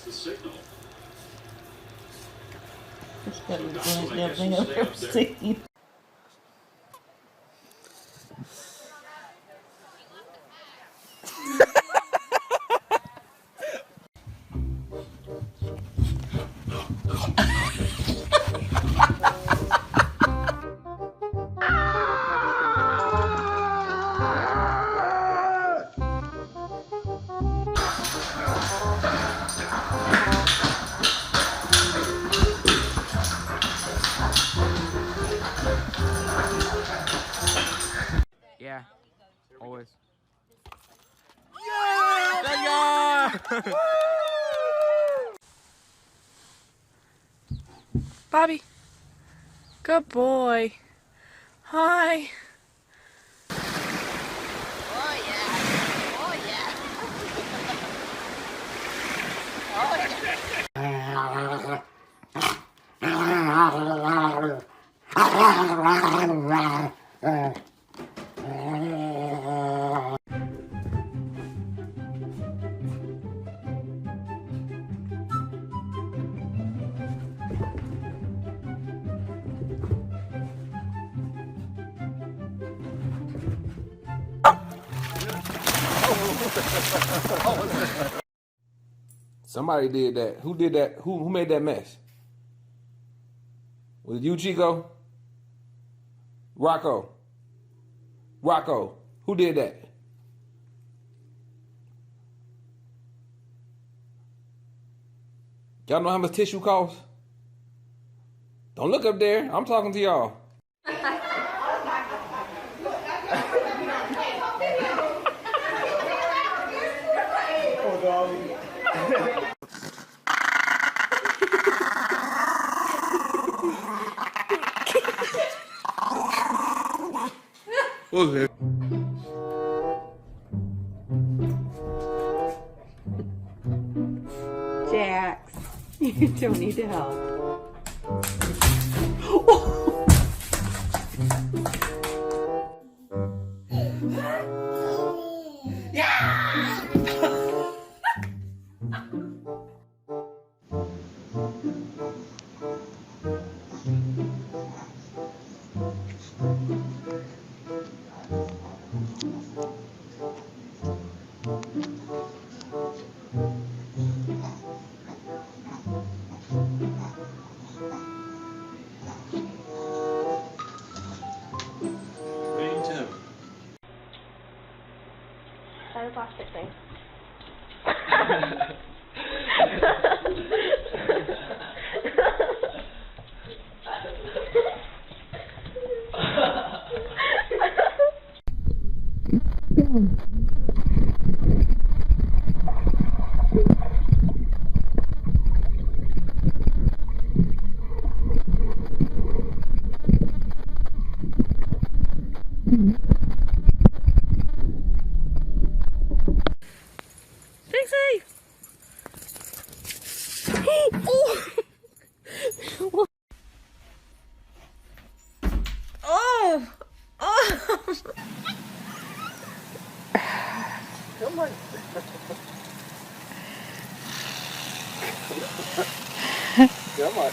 This better be the funniest damn thing I've ever seen. Yeah, always. Yeah! Bobby. Good boy. Hi. Oh yeah. Oh yeah. Somebody did that. Who did that? Who made that mess? Was it you, Chico? Rocco? Rocco, who did that? Y'all know how much tissue costs? Don't look up there. I'm talking to y'all. What was it? Jax, you don't need to help. Try the plastic thing. Pixie! Oh! Oh! Come on. Come on.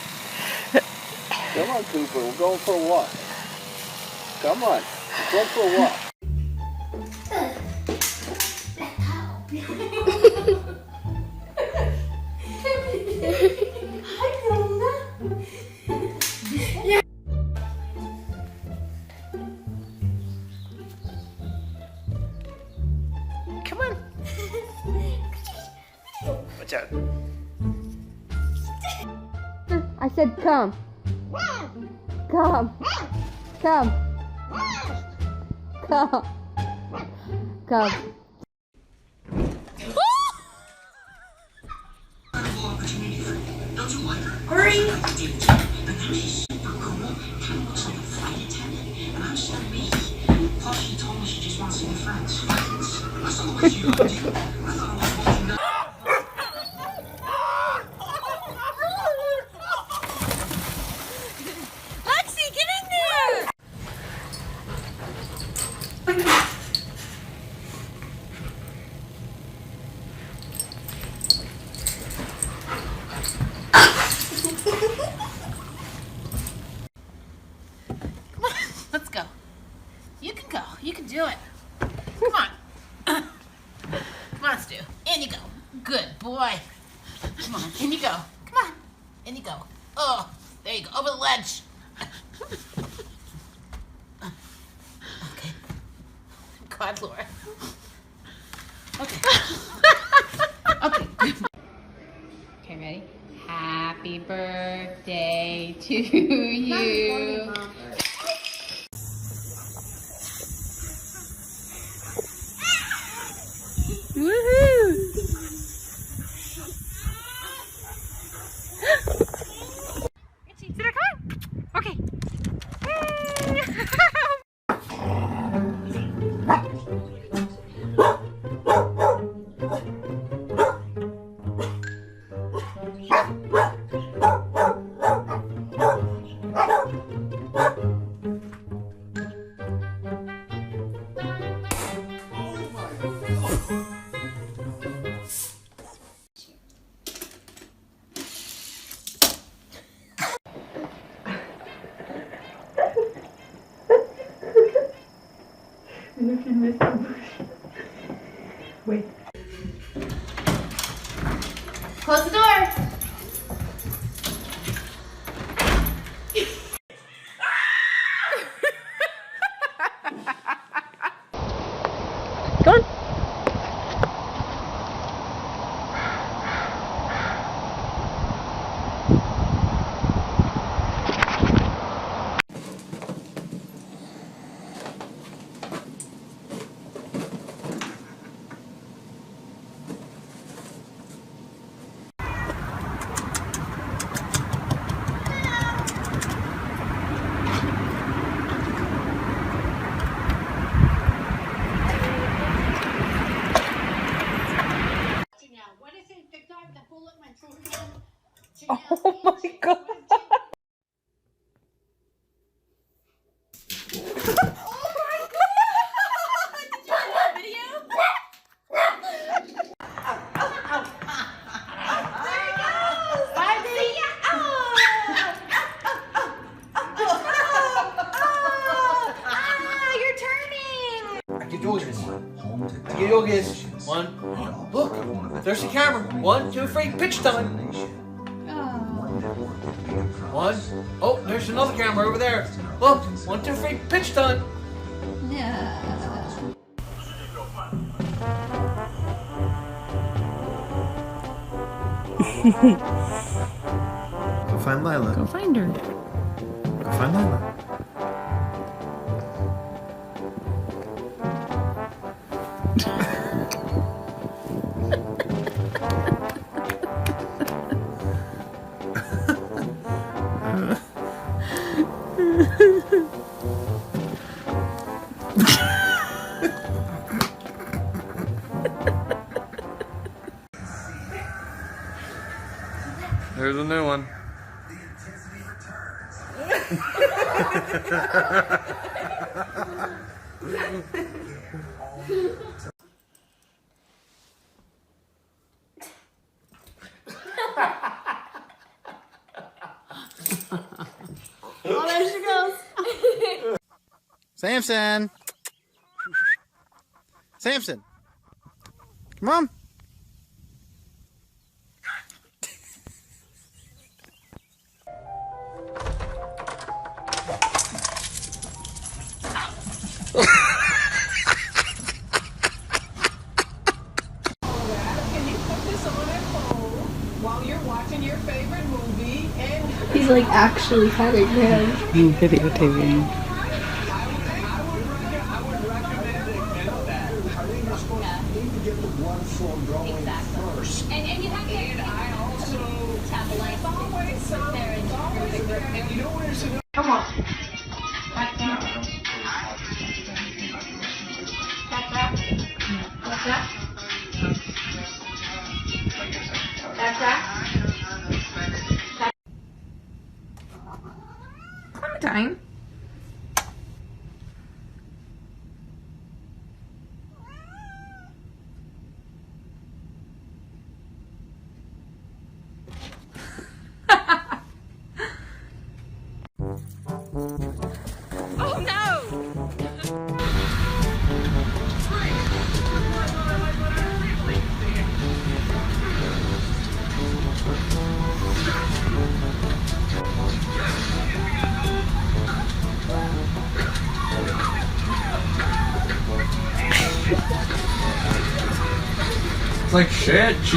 Come on, Cooper. We're going for a walk. Come on. We're going for a walk. Come on. Watch out. I said come. Come. Come. Come. Come. Lexi, get in there! go. You can do it. Come on. Come on, Stu. In you go. Good boy. Come on. In you go. Come on. In you go. Oh, there you go. Over the ledge. Okay. God, Laura. Okay. Okay. Okay, ready? Happy birthday to you. Woohoo! Itchy, sit come on. Okay. Close the door. Go on. Oh my god. Yogas. One. Look, there's the camera. 1, 2, 3, pitch time. One. Oh, there's another camera over there. Look, 1, 2, 3, pitch time. Go find Lila. Go find her. Go find Lila. There's a new one. Oh, there she goes. Samson! Samson! Come on! He's like actually having him. Videotaping. And you have to Come on. What's that? That's that? Clementine. looks like shit.